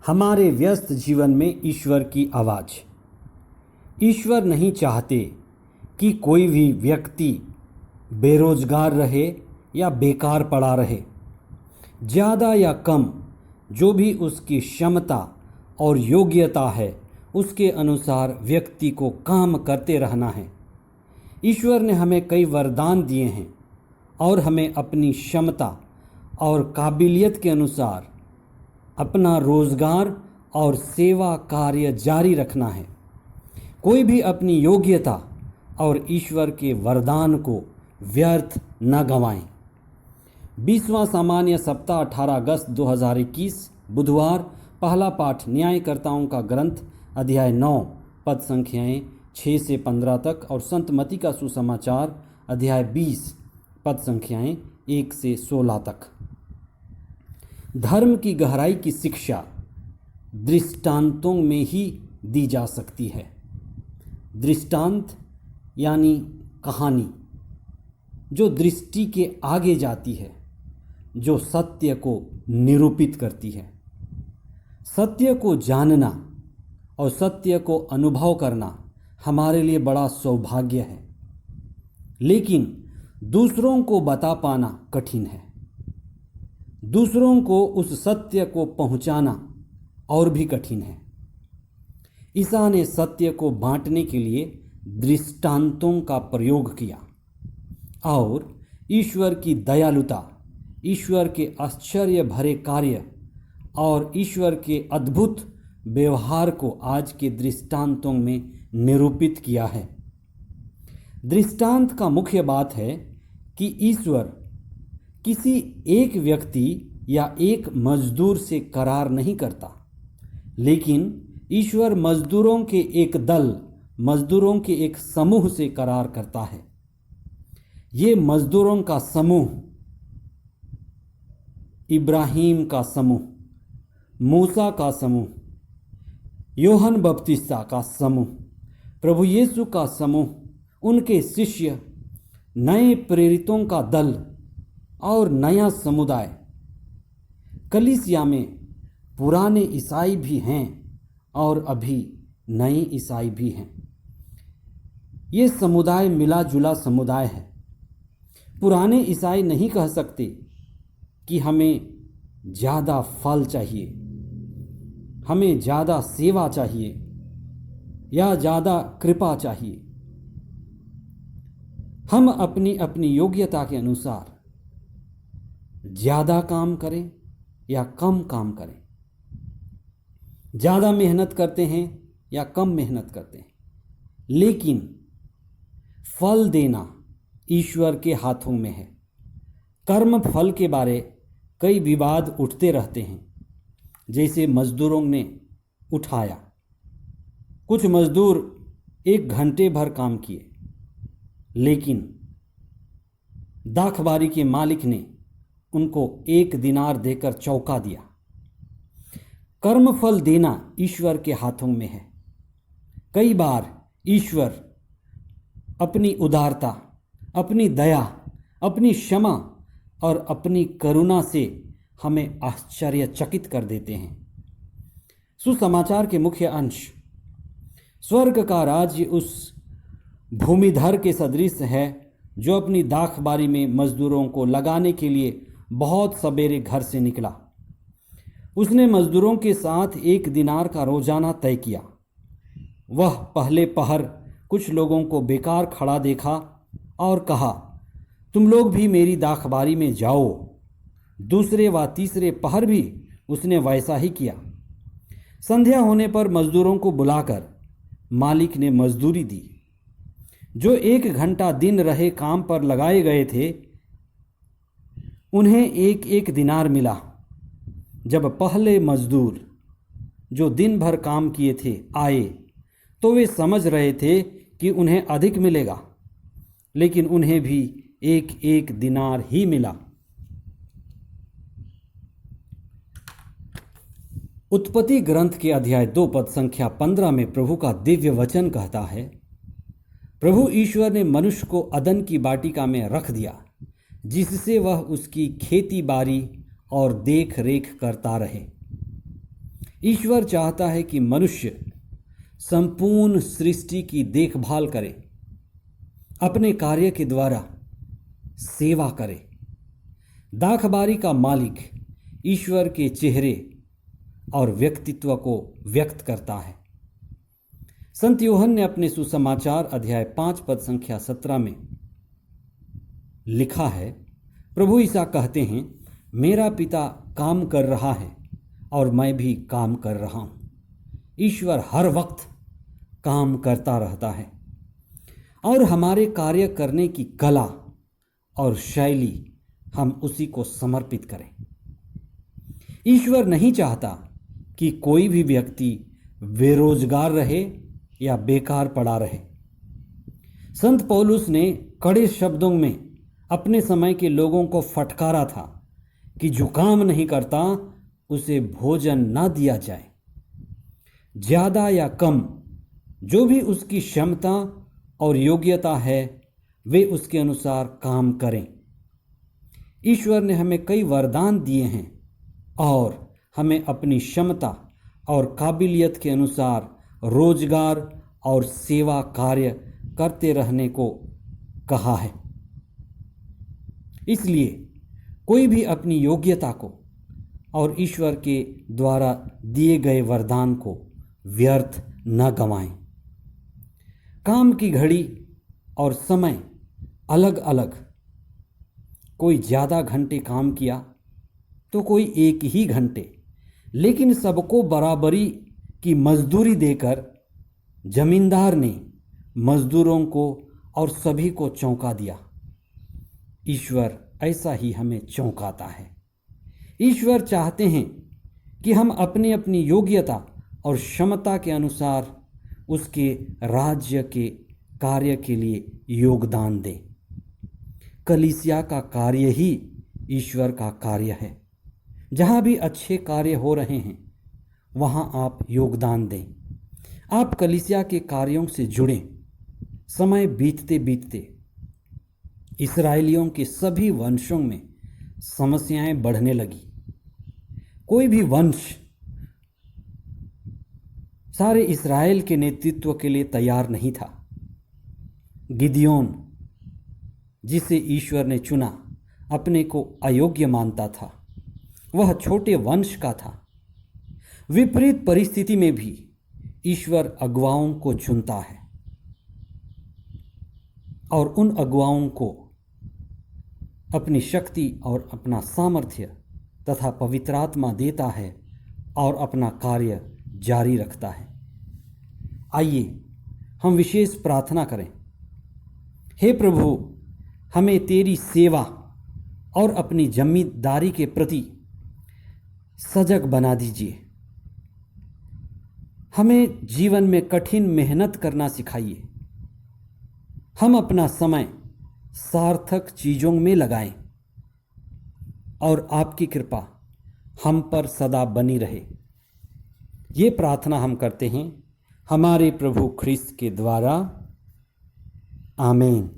हमारे व्यस्त जीवन में ईश्वर की आवाज़। ईश्वर नहीं चाहते कि कोई भी व्यक्ति बेरोजगार रहे या बेकार पड़ा रहे। ज़्यादा या कम जो भी उसकी क्षमता और योग्यता है उसके अनुसार व्यक्ति को काम करते रहना है। ईश्वर ने हमें कई वरदान दिए हैं और हमें अपनी क्षमता और काबिलियत के अनुसार अपना रोजगार और सेवा कार्य जारी रखना है। कोई भी अपनी योग्यता और ईश्वर के वरदान को व्यर्थ न गंवाएं। 20वां सामान्य सप्ताह 18 अगस्त 2021 बुधवार। पहला पाठ न्यायकर्ताओं का ग्रंथ अध्याय 9 पद संख्याएं 6 से 15 तक और संत मती का सुसमाचार अध्याय 20 पद संख्याएं 1 से 16 तक। धर्म की गहराई की शिक्षा दृष्टांतों में ही दी जा सकती है। दृष्टांत यानी कहानी जो दृष्टि के आगे जाती है, जो सत्य को निरूपित करती है। सत्य को जानना और सत्य को अनुभव करना हमारे लिए बड़ा सौभाग्य है, लेकिन दूसरों को बता पाना कठिन है। दूसरों को उस सत्य को पहुंचाना और भी कठिन है। ईसा ने सत्य को बांटने के लिए दृष्टांतों का प्रयोग किया और ईश्वर की दयालुता, ईश्वर के आश्चर्य भरे कार्य और ईश्वर के अद्भुत व्यवहार को आज के दृष्टांतों में निरूपित किया है। दृष्टांत का मुख्य बात है कि ईश्वर किसी एक व्यक्ति या एक मजदूर से करार नहीं करता, लेकिन ईश्वर मजदूरों के एक दल, मजदूरों के एक समूह से करार करता है। ये मजदूरों का समूह इब्राहिम का समूह, मूसा का समूह, यूहन्ना बपतिस्ता का समूह, प्रभु यीशु का समूह, उनके शिष्य, नए प्रेरितों का दल और नया समुदाय। कलीसिया में पुराने ईसाई भी हैं और अभी नए ईसाई भी हैं। ये समुदाय मिला जुला समुदाय है। पुराने ईसाई नहीं कह सकते कि हमें ज़्यादा फल चाहिए, हमें ज़्यादा सेवा चाहिए या ज़्यादा कृपा चाहिए। हम अपनी अपनी योग्यता के अनुसार ज़्यादा काम करें या कम काम करें, ज़्यादा मेहनत करते हैं या कम मेहनत करते हैं, लेकिन फल देना ईश्वर के हाथों में है। कर्म फल के बारे कई विवाद उठते रहते हैं, जैसे मजदूरों ने उठाया। कुछ मजदूर 1 घंटे भर काम किए, लेकिन दाखबारी के मालिक ने उनको 1 दिनार देकर चौंका दिया। कर्मफल देना ईश्वर के हाथों में है। कई बार ईश्वर अपनी उदारता, अपनी दया, अपनी क्षमा और अपनी करुणा से हमें आश्चर्यचकित कर देते हैं। सुसमाचार के मुख्य अंश, स्वर्ग का राज्य उस भूमिधर के सदृश है जो अपनी दाखबारी में मजदूरों को लगाने के लिए बहुत सवेरे घर से निकला। उसने मजदूरों के साथ 1 दिनार का रोजाना तय किया। वह पहले पहर कुछ लोगों को बेकार खड़ा देखा और कहा, तुम लोग भी मेरी दाखबारी में जाओ। दूसरे व तीसरे पहर भी उसने वैसा ही किया। संध्या होने पर मजदूरों को बुलाकर मालिक ने मजदूरी दी। जो 1 घंटा दिन रहे काम पर लगाए गए थे, उन्हें 1-1 दिनार मिला। जब पहले मजदूर जो दिन भर काम किए थे आए, तो वे समझ रहे थे कि उन्हें अधिक मिलेगा, लेकिन उन्हें भी 1-1 दिनार ही मिला। उत्पत्ति ग्रंथ के अध्याय 2 पद संख्या 15 में प्रभु का दिव्य वचन कहता है, प्रभु ईश्वर ने मनुष्य को अदन की वाटिका में रख दिया, जिससे वह उसकी खेती बाड़ी और देख रेख करता रहे। ईश्वर चाहता है कि मनुष्य संपूर्ण सृष्टि की देखभाल करे, अपने कार्य के द्वारा सेवा करे। दाखबारी का मालिक ईश्वर के चेहरे और व्यक्तित्व को व्यक्त करता है। संत यूहन्ना ने अपने सुसमाचार अध्याय 5 पद संख्या 17 में लिखा है, प्रभु ईसा कहते हैं, मेरा पिता काम कर रहा है और मैं भी काम कर रहा हूँ। ईश्वर हर वक्त काम करता रहता है और हमारे कार्य करने की कला और शैली हम उसी को समर्पित करें। ईश्वर नहीं चाहता कि कोई भी व्यक्ति बेरोजगार रहे या बेकार पड़ा रहे। संत पौलुस ने कड़े शब्दों में अपने समय के लोगों को फटकारा था कि जो काम नहीं करता उसे भोजन ना दिया जाए। ज़्यादा या कम जो भी उसकी क्षमता और योग्यता है वे उसके अनुसार काम करें। ईश्वर ने हमें कई वरदान दिए हैं और हमें अपनी क्षमता और काबिलियत के अनुसार रोजगार और सेवा कार्य करते रहने को कहा है। इसलिए कोई भी अपनी योग्यता को और ईश्वर के द्वारा दिए गए वरदान को व्यर्थ न गंवाएं। काम की घड़ी और समय अलग अलग, कोई ज़्यादा घंटे काम किया तो कोई एक ही घंटे, लेकिन सबको बराबरी की मजदूरी देकर जमींदार ने मजदूरों को और सभी को चौंका दिया। ईश्वर ऐसा ही हमें चौंकाता है। ईश्वर चाहते हैं कि हम अपनी अपनी योग्यता और क्षमता के अनुसार उसके राज्य के कार्य के लिए योगदान दें। कलीसिया का कार्य ही ईश्वर का कार्य है। जहाँ भी अच्छे कार्य हो रहे हैं वहाँ आप योगदान दें। आप कलीसिया के कार्यों से जुड़ें। समय बीतते बीतते इस्राएलियों के सभी वंशों में समस्याएं बढ़ने लगी। कोई भी वंश सारे इस्राएल के नेतृत्व के लिए तैयार नहीं था। गिदियोन, जिसे ईश्वर ने चुना, अपने को अयोग्य मानता था। वह छोटे वंश का था। विपरीत परिस्थिति में भी ईश्वर अगुवाओं को चुनता है और उन अगुवाओं को अपनी शक्ति और अपना सामर्थ्य तथा पवित्र आत्मा देता है और अपना कार्य जारी रखता है। आइए हम विशेष प्रार्थना करें। हे प्रभु, हमें तेरी सेवा और अपनी जिम्मेदारी के प्रति सजग बना दीजिए। हमें जीवन में कठिन मेहनत करना सिखाइए। हम अपना समय सार्थक चीज़ों में लगाएं और आपकी कृपा हम पर सदा बनी रहे। ये प्रार्थना हम करते हैं हमारे प्रभु ख्रिस्त के द्वारा। आमीन।